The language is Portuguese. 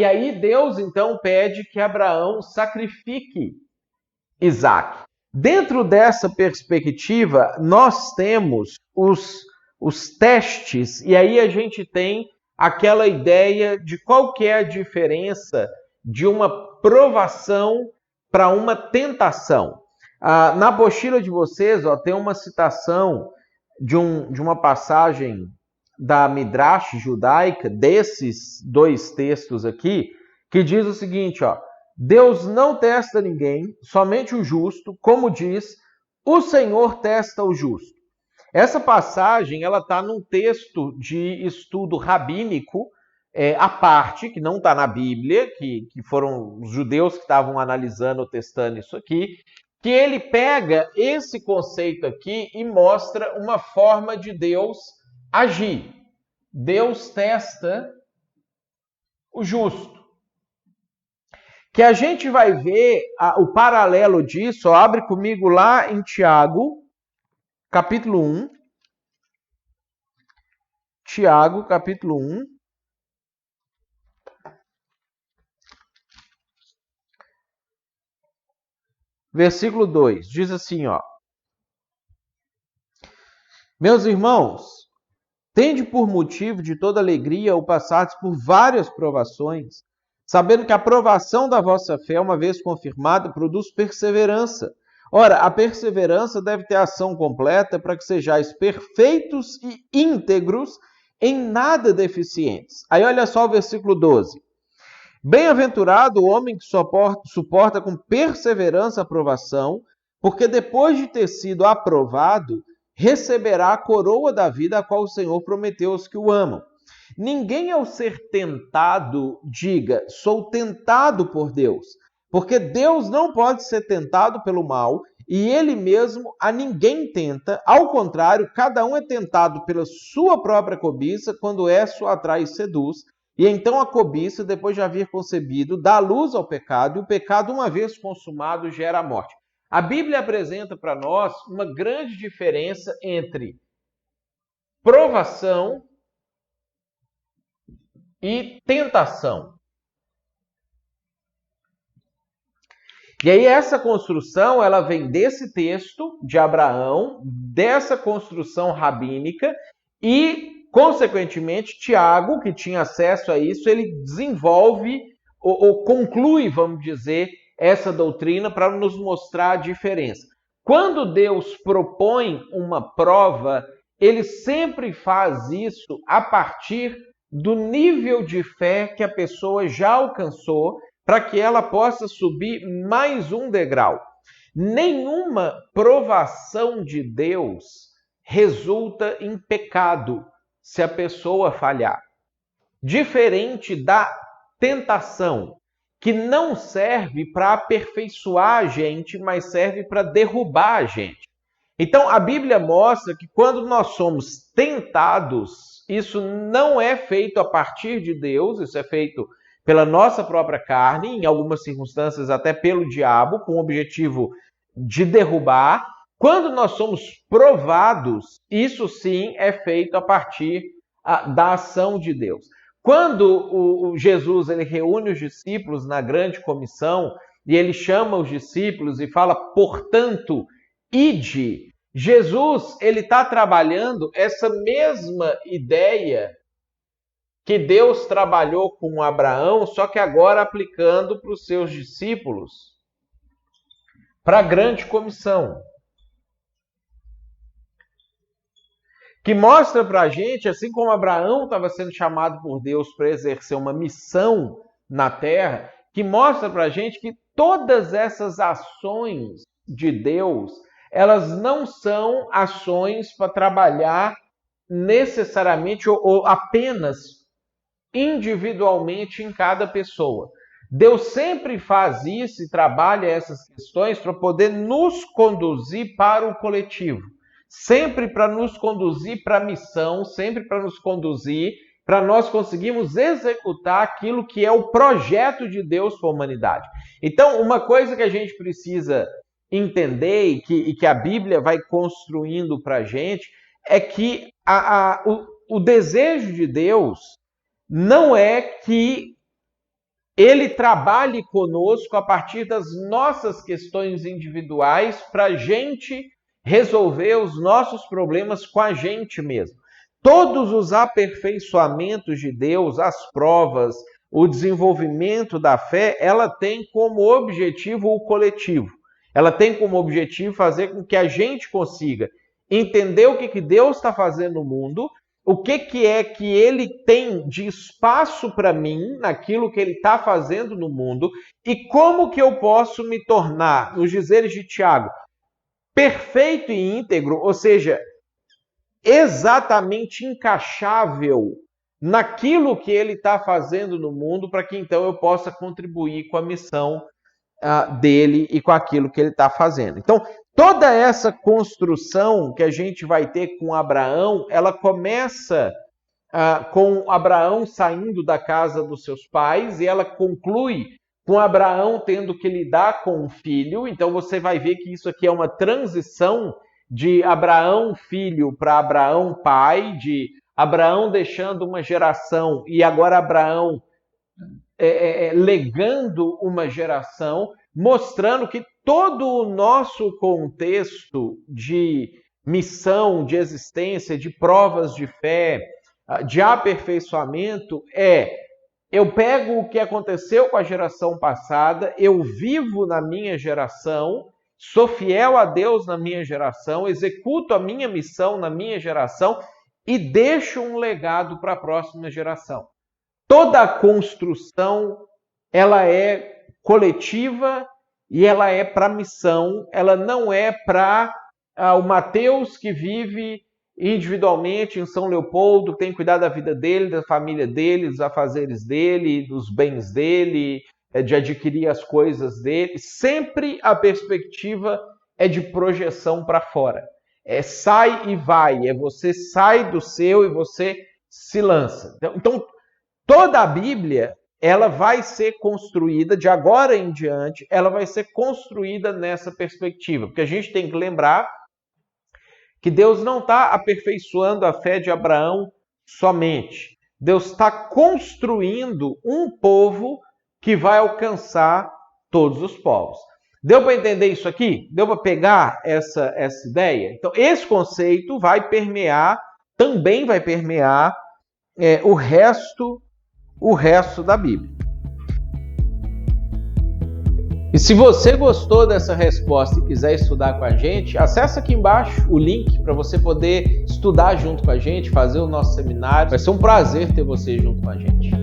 E aí Deus, então, pede que Abraão sacrifique Isaac. Dentro dessa perspectiva, nós temos os testes, e aí a gente tem aquela ideia de qual que é a diferença de uma provação para uma tentação. Na apostila de vocês, tem uma citação de uma passagem da Midrash judaica, desses dois textos aqui, que diz o seguinte, Deus não testa ninguém, somente o justo, como diz, o Senhor testa o justo. Essa passagem ela está num texto de estudo rabínico à parte, que não está na Bíblia, que foram os judeus que estavam analisando, testando isso aqui, que ele pega esse conceito aqui e mostra uma forma de Deus agir. Deus testa o justo. Que a gente vai ver o paralelo disso, abre comigo lá em Tiago, capítulo 1. Tiago, capítulo 1. Versículo 2, diz assim, Meus irmãos, tende por motivo de toda alegria o passardes por várias provações, sabendo que a provação da vossa fé, uma vez confirmada, produz perseverança. Ora, a perseverança deve ter ação completa para que sejais perfeitos e íntegros, em nada deficientes. Aí olha só o versículo 12. Bem-aventurado o homem que suporta com perseverança a provação, porque depois de ter sido aprovado, receberá a coroa da vida a qual o Senhor prometeu aos que o amam. Ninguém ao ser tentado diga, sou tentado por Deus, porque Deus não pode ser tentado pelo mal e ele mesmo a ninguém tenta. Ao contrário, cada um é tentado pela sua própria cobiça, quando essa o atrai e seduz. E então a cobiça, depois de haver concebido, dá luz ao pecado, e o pecado, uma vez consumado, gera a morte. A Bíblia apresenta para nós uma grande diferença entre provação e tentação. E aí essa construção, ela vem desse texto de Abraão, dessa construção rabínica e, consequentemente, Tiago, que tinha acesso a isso, ele desenvolve ou conclui, vamos dizer, essa doutrina para nos mostrar a diferença. Quando Deus propõe uma prova, ele sempre faz isso a partir do nível de fé que a pessoa já alcançou, para que ela possa subir mais um degrau. Nenhuma provação de Deus resulta em pecado se a pessoa falhar. Diferente da tentação, que não serve para aperfeiçoar a gente, mas serve para derrubar a gente. Então, a Bíblia mostra que quando nós somos tentados, isso não é feito a partir de Deus, isso é feito pela nossa própria carne, em algumas circunstâncias até pelo diabo, com o objetivo de derrubar. Quando nós somos provados, isso sim é feito a partir da ação de Deus. Quando Jesus ele reúne os discípulos na grande comissão e ele chama os discípulos e fala, portanto, ide, Jesus ele está trabalhando essa mesma ideia que Deus trabalhou com Abraão, só que agora aplicando para os seus discípulos, para a grande comissão. Que mostra para a gente, assim como Abraão estava sendo chamado por Deus para exercer uma missão na terra, que mostra para a gente que todas essas ações de Deus, elas não são ações para trabalhar necessariamente ou apenas individualmente em cada pessoa. Deus sempre faz isso e trabalha essas questões para poder nos conduzir para o coletivo. Sempre para nos conduzir para a missão, sempre para nos conduzir para nós conseguirmos executar aquilo que é o projeto de Deus para a humanidade. Então, uma coisa que a gente precisa entender e que a Bíblia vai construindo para a gente é que o desejo de Deus não é que ele trabalhe conosco a partir das nossas questões individuais para a gente resolver os nossos problemas com a gente mesmo. Todos os aperfeiçoamentos de Deus, as provas, o desenvolvimento da fé, ela tem como objetivo o coletivo. Ela tem como objetivo fazer com que a gente consiga entender o que Deus está fazendo no mundo, o que é que ele tem de espaço para mim naquilo que ele está fazendo no mundo e como que eu posso me tornar, nos dizeres de Tiago, perfeito e íntegro, ou seja, exatamente encaixável naquilo que ele está fazendo no mundo, para que então eu possa contribuir com a missão dele e com aquilo que ele está fazendo. Então, toda essa construção que a gente vai ter com Abraão, ela começa com Abraão saindo da casa dos seus pais e ela conclui com Abraão tendo que lidar com um filho. Então, você vai ver que isso aqui é uma transição de Abraão filho para Abraão pai, de Abraão deixando uma geração e agora Abraão legando uma geração, mostrando que todo o nosso contexto de missão, de existência, de provas de fé, de aperfeiçoamento eu pego o que aconteceu com a geração passada, eu vivo na minha geração, sou fiel a Deus na minha geração, executo a minha missão na minha geração e deixo um legado para a próxima geração. Toda a construção, ela é coletiva e ela é para missão, ela não é para o Mateus que vive individualmente em São Leopoldo, que tem que cuidar da vida dele, da família dele, dos afazeres dele, dos bens dele, de adquirir as coisas dele. Sempre a perspectiva é de projeção para fora. Sai e vai, você sai do seu e você se lança. Então, toda a Bíblia, ela vai ser construída, de agora em diante, ela vai ser construída nessa perspectiva. Porque a gente tem que lembrar que Deus não está aperfeiçoando a fé de Abraão somente. Deus está construindo um povo que vai alcançar todos os povos. Deu para entender isso aqui? Deu para pegar essa ideia? Então, esse conceito vai permear, também vai permear o resto da Bíblia. E se você gostou dessa resposta e quiser estudar com a gente, acessa aqui embaixo o link para você poder estudar junto com a gente, fazer o nosso seminário. Vai ser um prazer ter você junto com a gente.